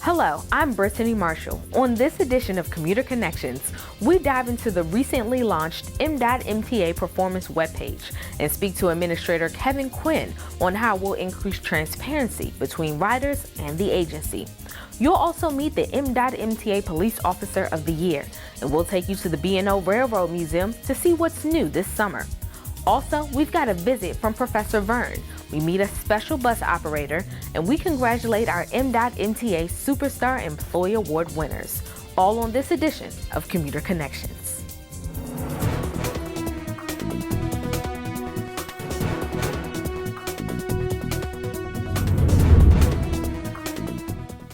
Hello, I'm Brittany Marshall. On this edition of Commuter Connections, we dive into the recently launched M.MTA Performance webpage and speak to Administrator Kevin Quinn on how we'll increase transparency between riders and the agency. You'll also meet the M.MTA Police Officer of the Year, and we'll take you to the B&O Railroad Museum to see what's new this summer. Also, we've got a visit from Professor Verne. We meet a special bus operator, and we congratulate our M.MTA Superstar Employee Award winners. All on this edition of Commuter Connections.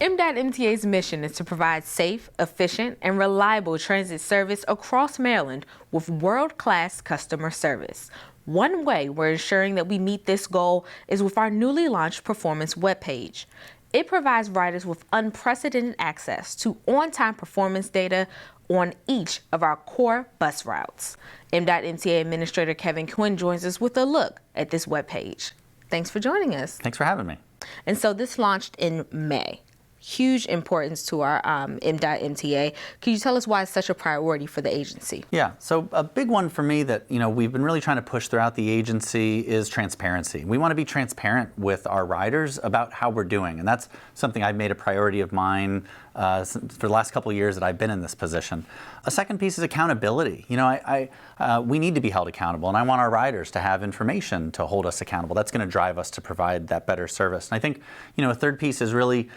M.MTA's mission is to provide safe, efficient, and reliable transit service across Maryland with world-class customer service. One way we're ensuring that we meet this goal is with our newly launched Performance webpage. It provides riders with unprecedented access to on-time performance data on each of our core bus routes. M.MTA Administrator Kevin Quinn joins us with a look at this webpage. Thanks for joining us. Thanks for having me. And so this launched in May. Huge importance to our M.MTA. Can you tell us why it's such a priority for the agency? Yeah, so a big one for me that we've been really trying to push throughout the agency is transparency. We want to be transparent with our riders about how we're doing, and that's something I've made a priority of mine for the last couple of years that I've been in this position. A second piece is accountability. We need to be held accountable, and I want our riders to have information to hold us accountable. That's going to drive us to provide that better service. And I think, a third piece is really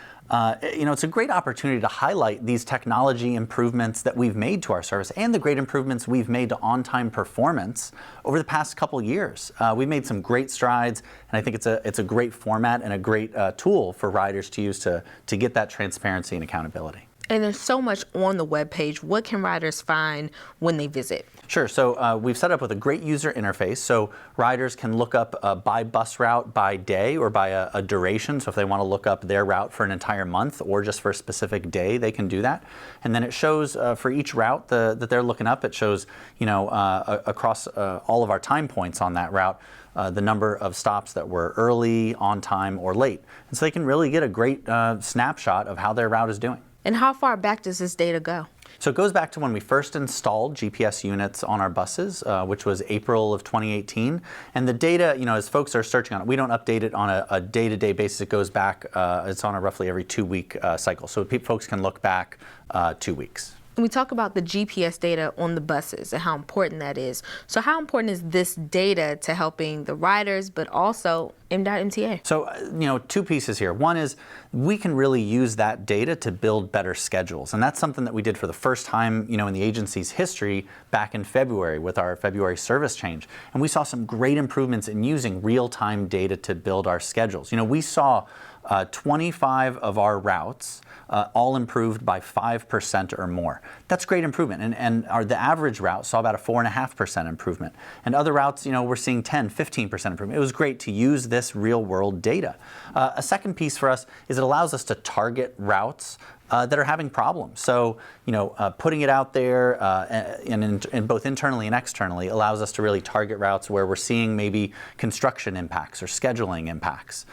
it's a great opportunity to highlight these technology improvements that we've made to our service and the great improvements we've made to on-time performance over the past couple of years. We've made some great strides, and I think it's a great format and a great tool for riders to use to get that transparency and accountability. And there's so much on the webpage. What can riders find when they visit? Sure. So we've set up with a great user interface, so riders can look up by bus route by day or by a duration. So if they want to look up their route for an entire month or just for a specific day, they can do that. And then it shows for each route that they're looking up, it shows across all of our time points on that route, the number of stops that were early, on time, or late. And so they can really get a great snapshot of how their route is doing. And how far back does this data go? So it goes back to when we first installed GPS units on our buses, which was April of 2018. And the data, as folks are searching on it, we don't update it on a day-to-day basis. It goes back, it's on a roughly every 2-week cycle. So folks can look back 2 weeks. We talk about the GPS data on the buses and how important that is. So how important is this data to helping the riders, but also M.MTA? So, 2 pieces here. One is we can really use that data to build better schedules. And that's something that we did for the first time, in the agency's history back in February with our February service change. And we saw some great improvements in using real-time data to build our schedules. We saw 25 of our routes all improved by 5% or more. That's great improvement. And the average route saw about a 4.5% improvement. And other routes, we're seeing 10, 15% improvement. It was great to use this real world data. A second piece for us is it allows us to target routes that are having problems. So, putting it out there and both internally and externally allows us to really target routes where we're seeing maybe construction impacts or scheduling impacts.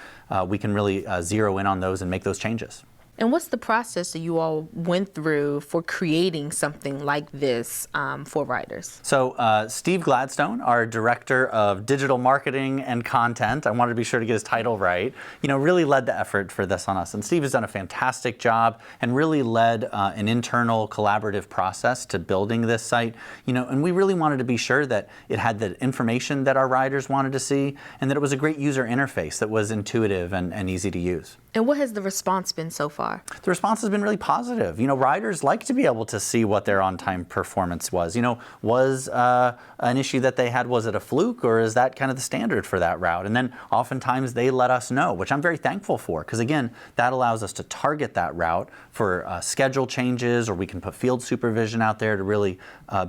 We can really zero in on those and make those changes. And what's the process that you all went through for creating something like this for riders? So Steve Gladstone, our Director of Digital Marketing and Content, I wanted to be sure to get his title right, really led the effort for this on us. And Steve has done a fantastic job and really led an internal collaborative process to building this site. And we really wanted to be sure that it had the information that our riders wanted to see and that it was a great user interface that was intuitive and easy to use. And what has the response been so far? The response has been really positive. Riders like to be able to see what their on-time performance was. Was an issue that they had, was it a fluke, or is that kind of the standard for that route? And then oftentimes they let us know, which I'm very thankful for, because again, that allows us to target that route for schedule changes, or we can put field supervision out there to really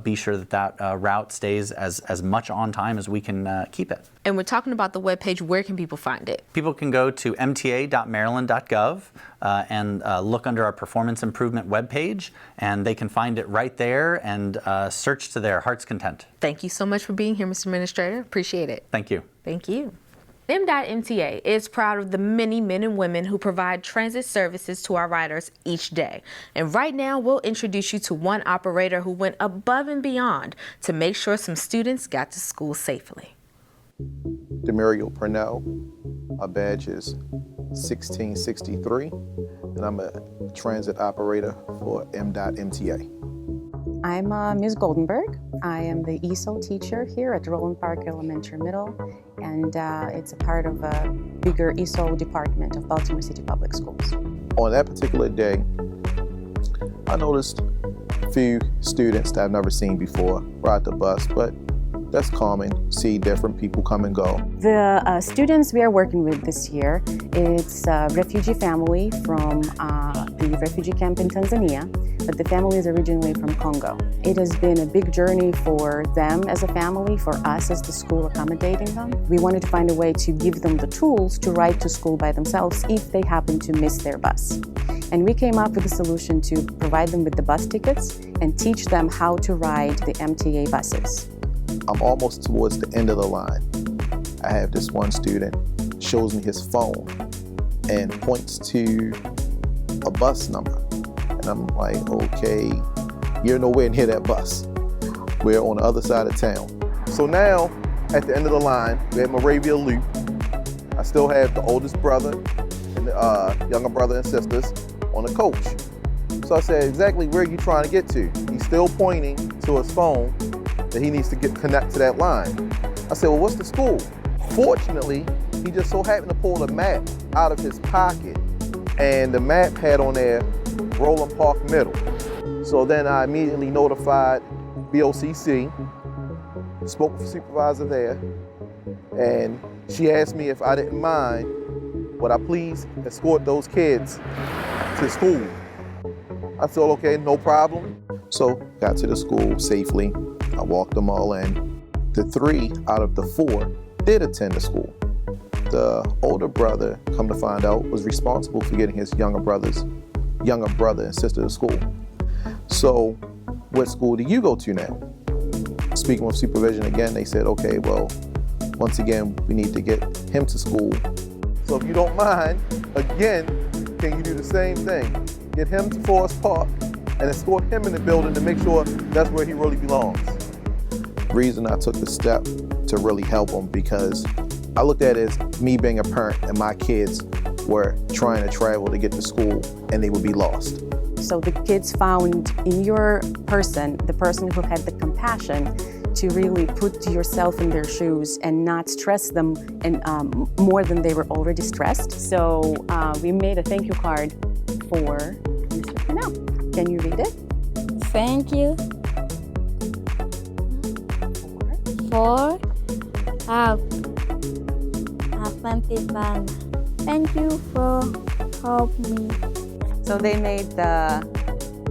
be sure that route stays as much on time as we can keep it. And we're talking about the webpage. Where can people find it? People can go to mta.maryland.gov and look under our performance improvement webpage, and they can find it right there and search to their heart's content. Thank you so much for being here, Mr. Administrator. Appreciate it. Thank you. Thank you. M.MTA is proud of the many men and women who provide transit services to our riders each day. And right now, we'll introduce you to one operator who went above and beyond to make sure some students got to school safely. Demario Purnell. My badge is 1663, and I'm a transit operator for M.MTA. I'm Ms. Goldenberg. I am the ESO teacher here at Roland Park Elementary Middle, and it's a part of a bigger ESO department of Baltimore City Public Schools. On that particular day, I noticed a few students that I've never seen before ride the bus, but that's common. See different people come and go. The students we are working with this year, it's a refugee family from the refugee camp in Tanzania, but the family is originally from Congo. It has been a big journey for them as a family, for us as the school accommodating them. We wanted to find a way to give them the tools to ride to school by themselves if they happen to miss their bus. And we came up with a solution to provide them with the bus tickets and teach them how to ride the MTA buses. I'm almost towards the end of the line. I have this one student, shows me his phone and points to a bus number. And I'm like, okay, you're nowhere near that bus. We're on the other side of town. So now, at the end of the line, we're at Moravia Loop. I still have the oldest brother and the younger brother and sisters on the coach. So I said, exactly where are you trying to get to? He's still pointing to his phone that he needs to connect to that line. I said, well, what's the school? Fortunately, he just so happened to pull the map out of his pocket, and the map had on there Roland Park Middle. So then I immediately notified BOCC, spoke with the supervisor there, and she asked me if I didn't mind, would I please escort those kids to school? I said, okay, no problem. So got to the school safely. I walked them all in. The 3 out of the 4 did attend the school. The older brother, come to find out, was responsible for getting his younger brother and sister to school. So what school do you go to now? Speaking with supervision again, they said, okay, well, once again, we need to get him to school. So if you don't mind, again, can you do the same thing? Get him to Forest Park and escort him in the building to make sure that's where he really belongs. The reason I took the step to really help him, because I looked at it as me being a parent and my kids were trying to travel to get to school and they would be lost. So the kids found in your person, the person who had the compassion to really put yourself in their shoes and not stress them and more than they were already stressed. So we made a thank you card for Mr. Purnell. Can you read it? Thank you for help. Have plenty fun. Thank you for helping me. So they made the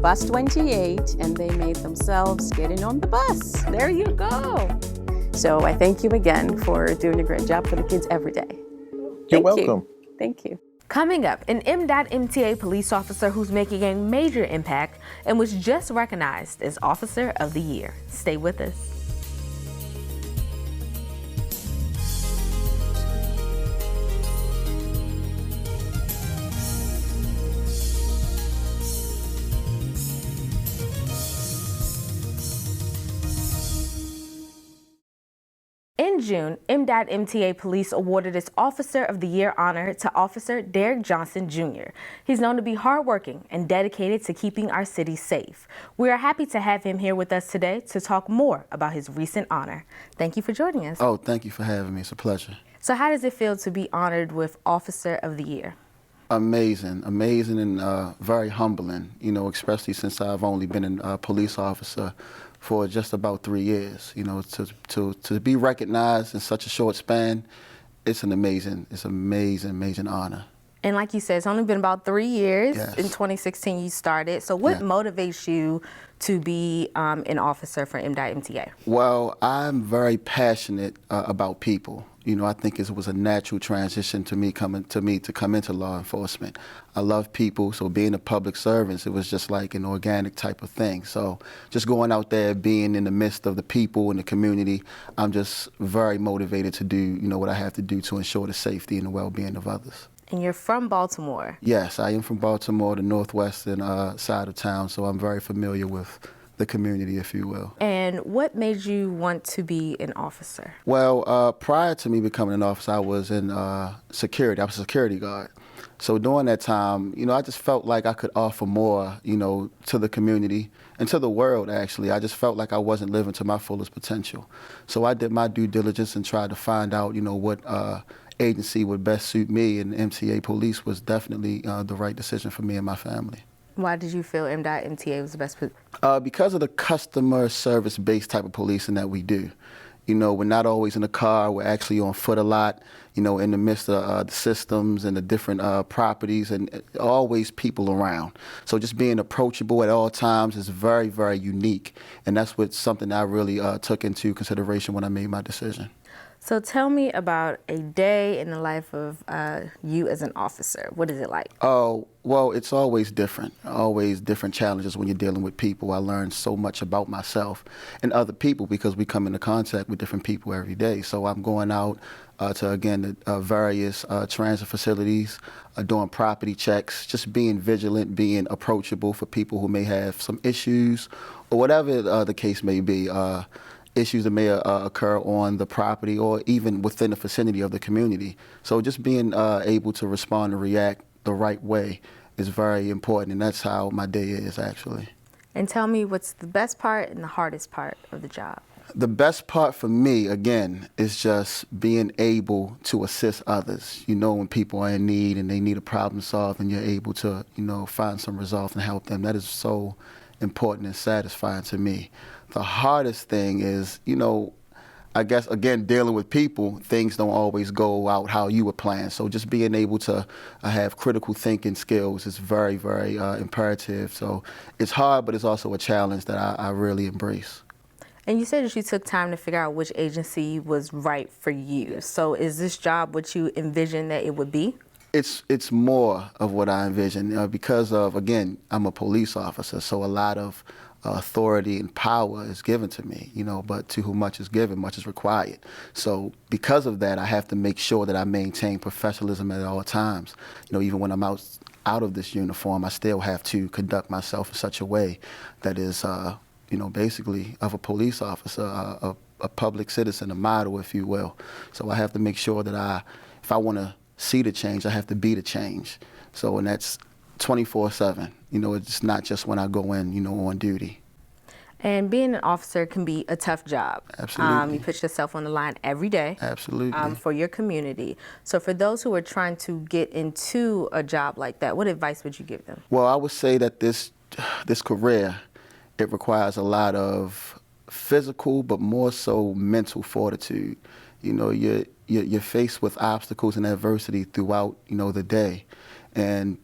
bus 28 and they made themselves getting on the bus. There you go. So I thank you again for doing a great job for the kids every day. You're welcome. Thank you. Coming up, an M.MTA police officer who's making a major impact and was just recognized as Officer of the Year. Stay with us. In June, M.MTA Police awarded its Officer of the Year honor to Officer Derek Johnson, Jr. He's known to be hardworking and dedicated to keeping our city safe. We are happy to have him here with us today to talk more about his recent honor. Thank you for joining us. Oh, thank you for having me. It's a pleasure. So how does it feel to be honored with Officer of the Year? Amazing and very humbling, you know, especially since I've only been a police officer for just about 3 years. You know, to be recognized in such a short span, it's an amazing honor. And like you said, it's only been about 3 years. Yes. In 2016 you started. So what motivates you to be an officer for M.MTA? Well, I'm very passionate about people. You know, I think it was a natural transition to me to come into law enforcement. I love people, so being a public servant, it was just like an organic type of thing. So just going out there, being in the midst of the people and the community, I'm just very motivated to do, you know, what I have to do to ensure the safety and the well-being of others. And you're from Baltimore. Yes, I am from Baltimore, the northwestern side of town, so I'm very familiar with the community, if you will. And what made you want to be an officer? Well, prior to me becoming an officer, I was in security. I was a security guard. So during that time, you know, I just felt like I could offer more, you know, to the community and to the world, actually. I just felt like I wasn't living to my fullest potential. So I did my due diligence and tried to find out, you know, what agency would best suit me, and MTA Police was definitely the right decision for me and my family. Why did you feel MTA was the best? Because of the customer service-based type of policing that we do. You know, we're not always in the car, we're actually on foot a lot, you know, in the midst of the systems and the different properties, and always people around. So just being approachable at all times is very, very unique. And that's something I really took into consideration when I made my decision. So tell me about a day in the life of you as an officer. What is it like? Oh, well, it's always different challenges when you're dealing with people. I learn so much about myself and other people because we come into contact with different people every day. So I'm going out to, again, the various transit facilities, doing property checks, just being vigilant, being approachable for people who may have some issues or whatever the case may be. Issues that may occur on the property or even within the vicinity of the community. So just being able to respond and react the right way is very important, and that's how my day is, actually. And tell me, what's the best part and the hardest part of the job? The best part for me, again, is just being able to assist others. You know, when people are in need and they need a problem solved and you're able to, you know, find some resolve and help them, that is so important and satisfying to me. The hardest thing is, you know, I guess, again, dealing with people, things don't always go out how you would plan. So just being able to have critical thinking skills is very, very imperative. So it's hard, but it's also a challenge that I really embrace. And you said that you took time to figure out which agency was right for you. So is this job what you envisioned that it would be? It's more of what I envision because of, again, I'm a police officer, so a lot of authority and power is given to me, you know, but to whom much is given, much is required. So because of that, I have to make sure that I maintain professionalism at all times. You know, even when I'm out of this uniform, I still have to conduct myself in such a way that is, you know, basically of a police officer, a public citizen, a model, if you will. So I have to make sure that if I want to see the change, I have to be the change. So, and that's 24/7. You know, it's not just when I go in, you know, on duty. And being an officer can be a tough job. Absolutely. You put yourself on the line every day. Absolutely. For your community. So for those who are trying to get into a job like that, what advice would you give them? Well, I would say that this career, it requires a lot of physical, but more so mental fortitude. You know, you're faced with obstacles and adversity throughout, you know, the day. And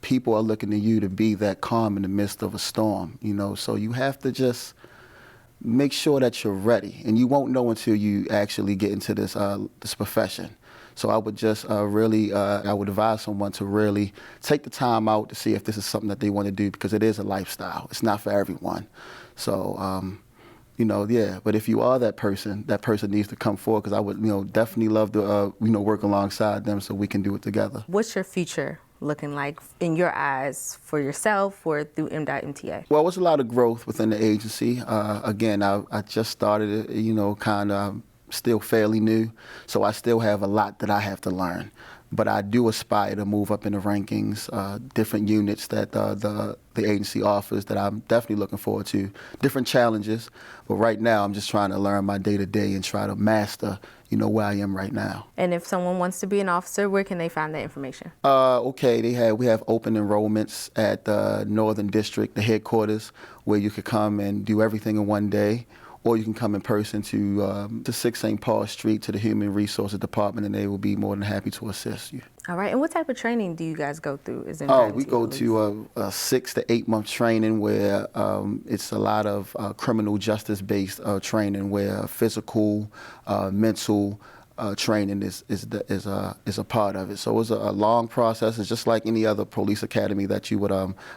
people are looking to you to be that calm in the midst of a storm, you know. So you have to just make sure that you're ready. And you won't know until you actually get into this profession. So I would just really, I would advise someone to really take the time out to see if this is something that they want to do, because it is a lifestyle. It's not for everyone. So, you know, yeah, but if you are that person needs to come forward, because I would, you know, definitely love to, you know, work alongside them so we can do it together. What's your future looking like in your eyes for yourself or through MTA? Well, there's a lot of growth within the agency. Again, I just started it, you know, kind of still fairly new, so I still have a lot that I have to learn. But I do aspire to move up in the rankings, different units that the agency offers that I'm definitely looking forward to, different challenges. But right now, I'm just trying to learn my day-to-day and try to master, you know, where I am right now. And if someone wants to be an officer, where can they find that information? Okay, we have open enrollments at the Northern District, the headquarters, where you could come and do everything in one day. Or you can come in person to 6 St. Paul Street to the Human Resources Department, and they will be more than happy to assist you. All right, and what type of training do you guys go through? We go to a 6 to 8 month training where it's a lot of criminal justice based training, where physical, mental, training is a part of it. So it's a long process. It's just like any other police academy that you would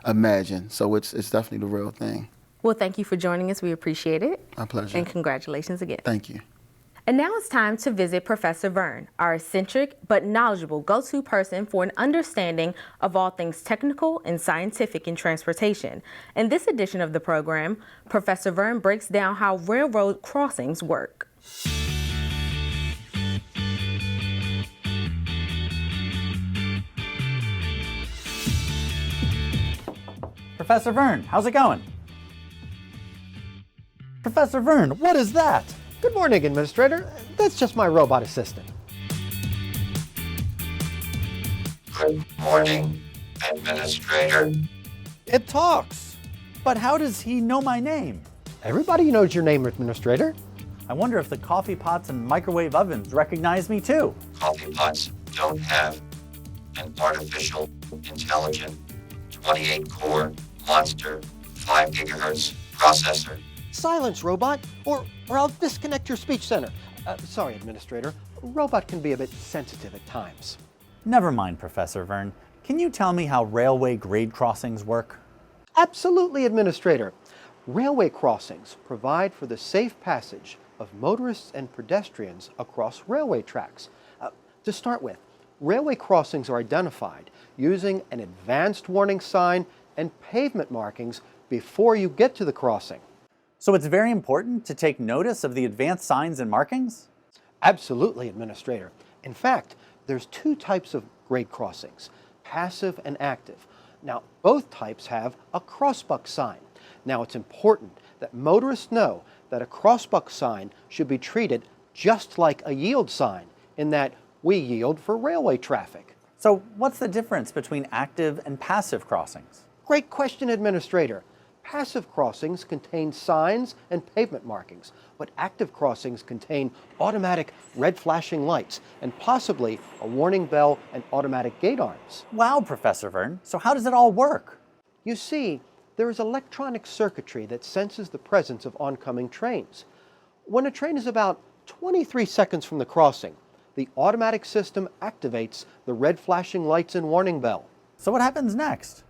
imagine. So it's definitely the real thing. Well, thank you for joining us. We appreciate it. My pleasure. And congratulations again. Thank you. And now it's time to visit Professor Verne, our eccentric but knowledgeable go-to person for an understanding of all things technical and scientific in transportation. In this edition of the program, Professor Verne breaks down how railroad crossings work. Professor Verne, how's it going? Professor Verne, what is that? Good morning, Administrator. That's just my robot assistant. Good morning, Administrator. It talks. But how does he know my name? Everybody knows your name, Administrator. I wonder if the coffee pots and microwave ovens recognize me too. Coffee pots don't have an artificial intelligent 28-core monster 5 gigahertz processor. Silence, robot, or I'll disconnect your speech center. Sorry, Administrator. Robot can be a bit sensitive at times. Never mind, Professor Verne. Can you tell me how railway grade crossings work? Absolutely, Administrator. Railway crossings provide for the safe passage of motorists and pedestrians across railway tracks. To start with, railway crossings are identified using an advanced warning sign and pavement markings before you get to the crossing. So it's very important to take notice of the advanced signs and markings? Absolutely, Administrator. In fact, there's 2 types of grade crossings, passive and active. Now, both types have a crossbuck sign. Now, it's important that motorists know that a crossbuck sign should be treated just like a yield sign, in that we yield for railway traffic. So what's the difference between active and passive crossings? Great question, Administrator. Passive crossings contain signs and pavement markings, but active crossings contain automatic red flashing lights and possibly a warning bell and automatic gate arms. Wow, Professor Verne. So how does it all work? You see, there is electronic circuitry that senses the presence of oncoming trains. When a train is about 23 seconds from the crossing, the automatic system activates the red flashing lights and warning bell. So what happens next?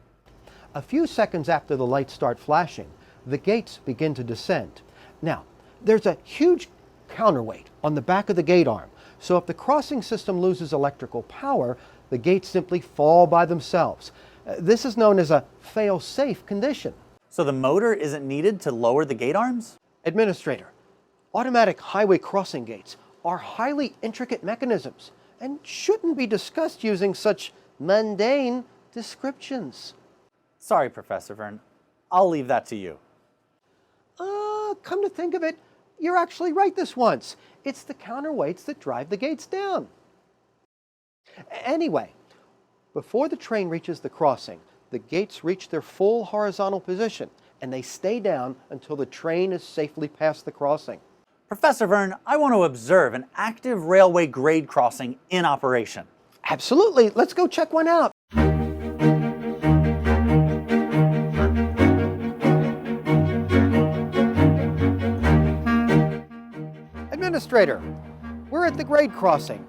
A few seconds after the lights start flashing, the gates begin to descend. Now, there's a huge counterweight on the back of the gate arm, so if the crossing system loses electrical power, the gates simply fall by themselves. This is known as a fail-safe condition. So the motor isn't needed to lower the gate arms? Administrator, automatic highway crossing gates are highly intricate mechanisms and shouldn't be discussed using such mundane descriptions. Sorry, Professor Verne. I'll leave that to you. Come to think of it, you're actually right this once. It's the counterweights that drive the gates down. Anyway, before the train reaches the crossing, the gates reach their full horizontal position, and they stay down until the train is safely past the crossing. Professor Verne, I want to observe an active railway grade crossing in operation. Absolutely. Let's go check one out. Administrator, we're at the grade crossing,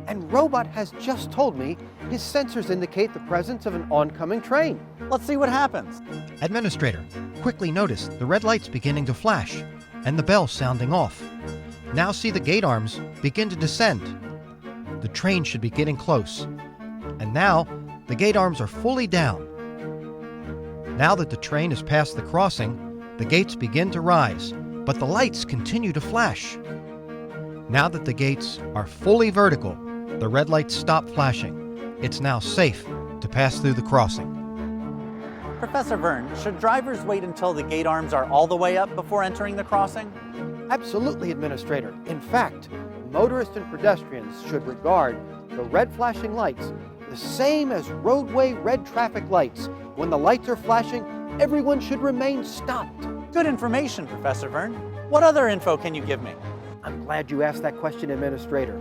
and Robot has just told me his sensors indicate the presence of an oncoming train. Let's see what happens. Administrator, quickly notice the red lights beginning to flash and the bell sounding off. Now see the gate arms begin to descend. The train should be getting close. And now the gate arms are fully down. Now that the train has passed the crossing, the gates begin to rise, but the lights continue to flash. Now that the gates are fully vertical, the red lights stop flashing. It's now safe to pass through the crossing. Professor Verne, should drivers wait until the gate arms are all the way up before entering the crossing? Absolutely, Administrator. In fact, motorists and pedestrians should regard the red flashing lights the same as roadway red traffic lights. When the lights are flashing, everyone should remain stopped. Good information, Professor Verne. What other info can you give me? I'm glad you asked that question, Administrator.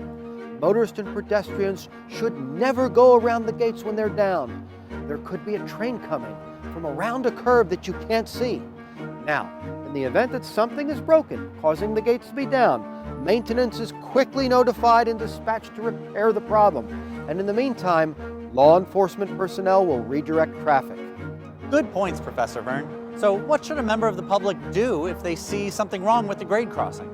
Motorists and pedestrians should never go around the gates when they're down. There could be a train coming from around a curve that you can't see. Now, in the event that something is broken, causing the gates to be down, maintenance is quickly notified and dispatched to repair the problem. And in the meantime, law enforcement personnel will redirect traffic. Good points, Professor Verne. So what should a member of the public do if they see something wrong with the grade crossing?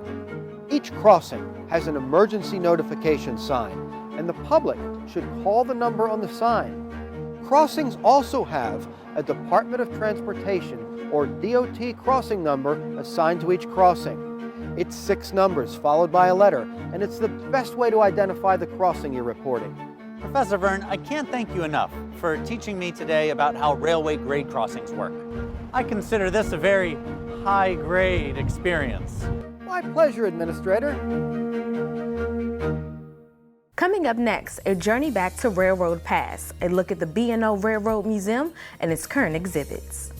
Each crossing has an emergency notification sign, and the public should call the number on the sign. Crossings also have a Department of Transportation or DOT crossing number assigned to each crossing. It's 6 numbers followed by a letter, and it's the best way to identify the crossing you're reporting. Professor Verne, I can't thank you enough for teaching me today about how railway grade crossings work. I consider this a very high-grade experience. My pleasure, Administrator. Coming up next, a journey back to Railroad Pass, a look at the B&O Railroad Museum and its current exhibits.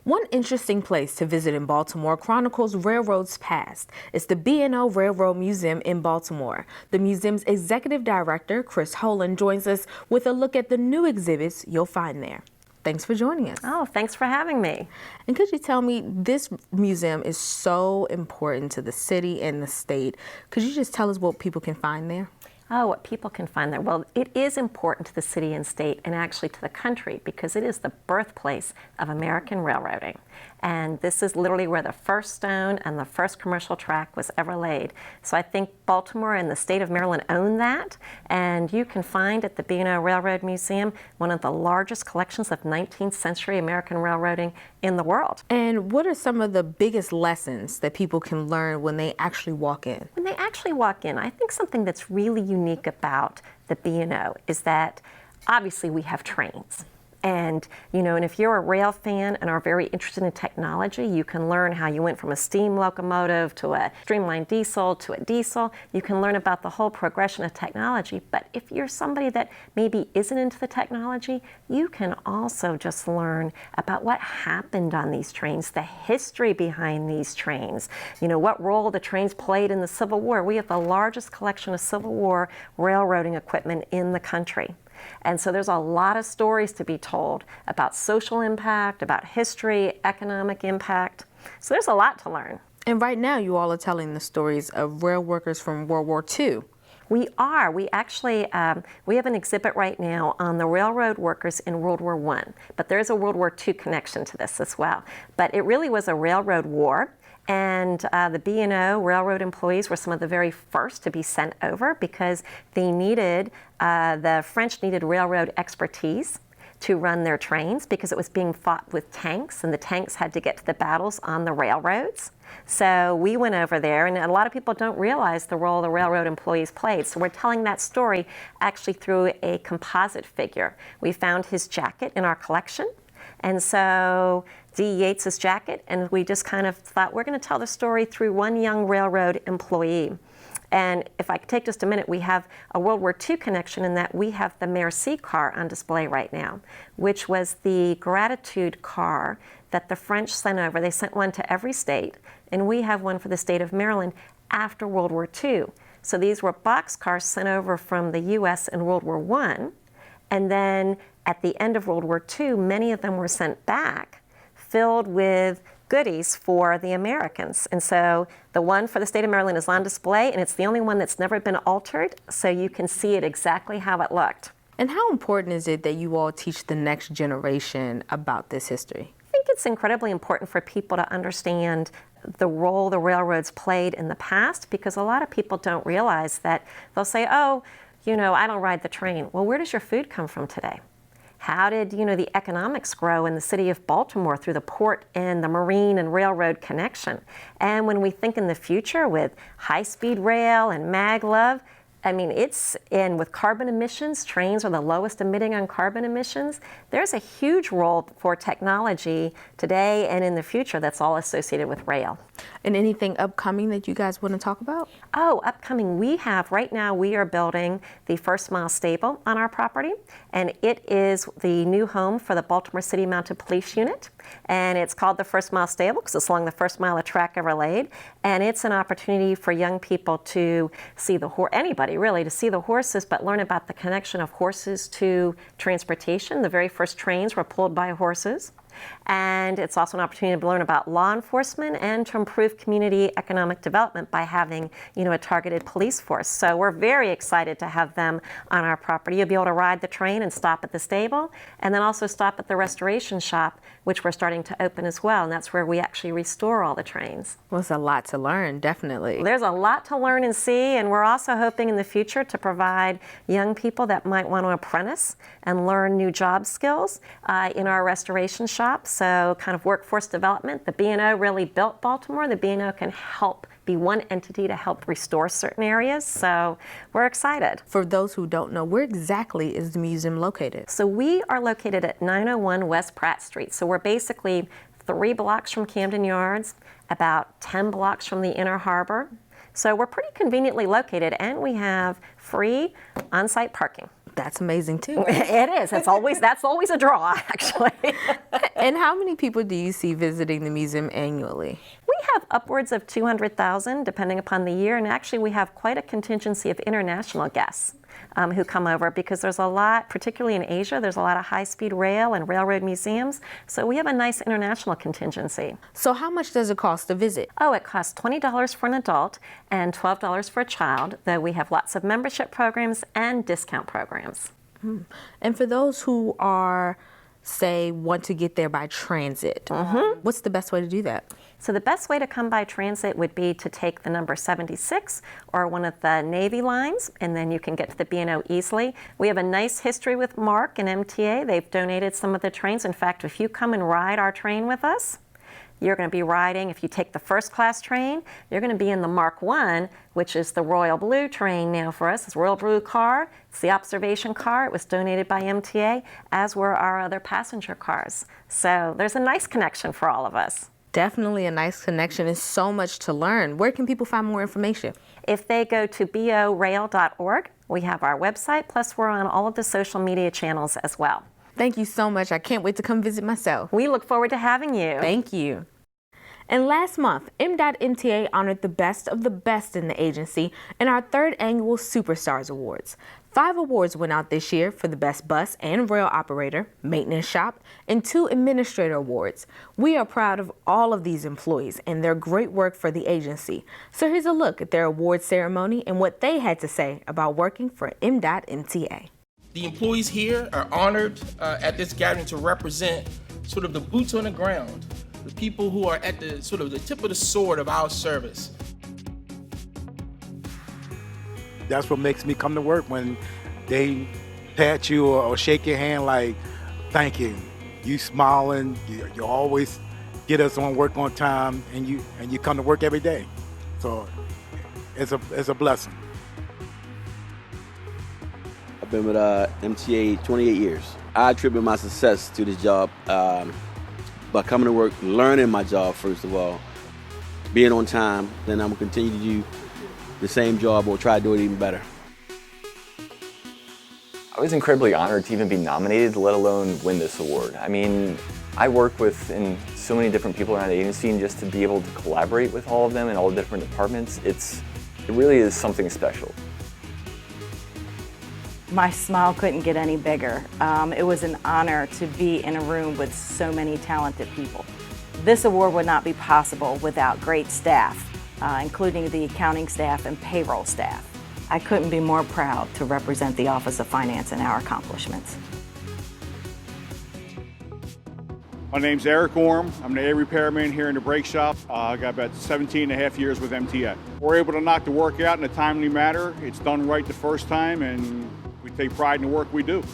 One interesting place to visit in Baltimore chronicles railroads past. It's the B&O Railroad Museum in Baltimore. The museum's executive director, Chris Holan, joins us with a look at the new exhibits you'll find there. Thanks for joining us. Oh, thanks for having me. And could you tell me, this museum is so important to the city and the state. Could you just tell us what people can find there? Oh, what people can find there. Well, it is important to the city and state and actually to the country because it is the birthplace of American railroading. And this is literally where the first stone and the first commercial track was ever laid. So I think Baltimore and the state of Maryland own that. And you can find at the B&O Railroad Museum one of the largest collections of 19th century American railroading in the world. And what are some of the biggest lessons that people can learn when they actually walk in? When they actually walk in, I think something that's really unique about the B&O is that obviously we have trains. And, and if you're a rail fan and are very interested in technology, you can learn how you went from a steam locomotive to a streamlined diesel to a diesel. You can learn about the whole progression of technology. But if you're somebody that maybe isn't into the technology, you can also just learn about what happened on these trains, the history behind these trains, what role the trains played in the Civil War. We have the largest collection of Civil War railroading equipment in the country. And so there's a lot of stories to be told about social impact, about history, economic impact. So there's a lot to learn. And right now you all are telling the stories of rail workers from World War II. We are. We actually, we have an exhibit right now on the railroad workers in World War I. But there's a World War II connection to this as well. But it really was a railroad war. And the B&O railroad employees were some of the very first to be sent over because they needed, the French needed railroad expertise to run their trains because it was being fought with tanks and the tanks had to get to the battles on the railroads. So we went over there, and a lot of people don't realize the role the railroad employees played. So we're telling that story actually through a composite figure. We found his jacket in our collection. And so D. Yates's jacket, and we just kind of thought we're going to tell the story through one young railroad employee. And if I could take just a minute, we have a World War II connection in that we have the Merci car on display right now, which was the gratitude car that the French sent over. They sent one to every state, and we have one for the state of Maryland after World War II. So these were boxcars sent over from the U.S. in World War I, and then at the end of World War II, many of them were sent back filled with goodies for the Americans. And so the one for the state of Maryland is on display, and it's the only one that's never been altered, so you can see it exactly how it looked. And how important is it that you all teach the next generation about this history? I think it's incredibly important for people to understand the role the railroads played in the past, because a lot of people don't realize that. They'll say, oh, I don't ride the train. Well, where does your food come from today? How did, the economics grow in the city of Baltimore through the port and the marine and railroad connection? And when we think in the future with high-speed rail and maglev, I mean, and with carbon emissions, trains are the lowest emitting on carbon emissions. There's a huge role for technology today and in the future that's all associated with rail. And anything upcoming that you guys want to talk about? Oh, upcoming, right now we are building the First Mile Stable on our property, and it is the new home for the Baltimore City Mounted Police Unit. And it's called the First Mile Stable because it's along the first mile of track ever laid. And it's an opportunity for young people to see anybody really, to see the horses, but learn about the connection of horses to transportation. The very first trains were pulled by horses. And it's also an opportunity to learn about law enforcement and to improve community economic development by having, a targeted police force. So we're very excited to have them on our property. You'll be able to ride the train and stop at the stable, and then also stop at the restoration shop, which we're starting to open as well. And that's where we actually restore all the trains. Well, it's a lot to learn, definitely. There's a lot to learn and see, and we're also hoping in the future to provide young people that might want to apprentice and learn new job skills in our restoration shop. So kind of workforce development. The B&O really built Baltimore. The B&O can help be one entity to help restore certain areas. So we're excited. For those who don't know, where exactly is the museum located? So we are located at 901 West Pratt Street. So we're basically 3 blocks from Camden Yards, about 10 blocks from the Inner Harbor. So we're pretty conveniently located, and we have free on-site parking. That's amazing too. It is. That's always a draw, actually. And how many people do you see visiting the museum annually? We have upwards of 200,000, depending upon the year, and actually we have quite a contingency of international guests who come over because there's a lot, particularly in Asia, there's a lot of high-speed rail and railroad museums, so we have a nice international contingency. So how much does it cost to visit? Oh, it costs $20 for an adult and $12 for a child, though we have lots of membership programs and discount programs. And for those who are, say, want to get there by transit, what's the best way to do that? So the best way to come by transit would be to take the number 76 or one of the Navy lines, and then you can get to the B&O easily. We have a nice history with Mark and MTA. They've donated some of the trains. In fact, if you come and ride our train with us, you're going to be riding, if you take the first class train, you're going to be in the Mark I, which is the Royal Blue train now for us. It's a Royal Blue car. It's the observation car. It was donated by MTA, as were our other passenger cars. So there's a nice connection for all of us. Definitely a nice connection and so much to learn. Where can people find more information? If they go to borail.org, we have our website, plus we're on all of the social media channels as well. Thank you so much. I can't wait to come visit myself. We look forward to having you. Thank you. And last month, MDOT honored the best of the best in the agency in our 3rd annual Superstars Awards. 5 awards went out this year for the best bus and rail operator, maintenance shop, and 2 administrator awards. We are proud of all of these employees and their great work for the agency. So here's a look at their award ceremony and what they had to say about working for MDOT. The employees here are honored at this gathering to represent sort of the boots on the ground, the people who are at the sort of the tip of the sword of our service. That's what makes me come to work, when they pat you or shake your hand like, thank you. You smiling, you always get us on work on time, and you come to work every day. So it's a blessing. I've been with MTA 28 years. I attribute my success to this job by coming to work, learning my job first of all, being on time, then I'm gonna continue to do the same job or try to do it even better. I was incredibly honored to even be nominated, let alone win this award. I mean, I work with so many different people around the agency, and just to be able to collaborate with all of them in all the different departments, it really is something special. My smile couldn't get any bigger. It was an honor to be in a room with so many talented people. This award would not be possible without great staff, including the accounting staff and payroll staff. I couldn't be more proud to represent the Office of Finance and our accomplishments. My name's Eric Orm. I'm the air repairman here in the brake shop. I got about 17 and a half years with MTA. We're able to knock the work out in a timely manner. It's done right the first time, and we take pride in the work we do.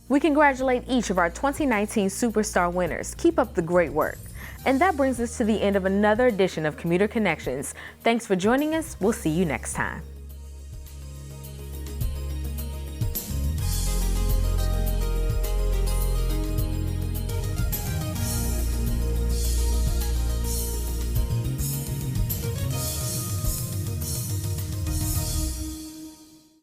We congratulate each of our 2019 Superstar winners. Keep up the great work. And that brings us to the end of another edition of Commuter Connections. Thanks for joining us. We'll see you next time.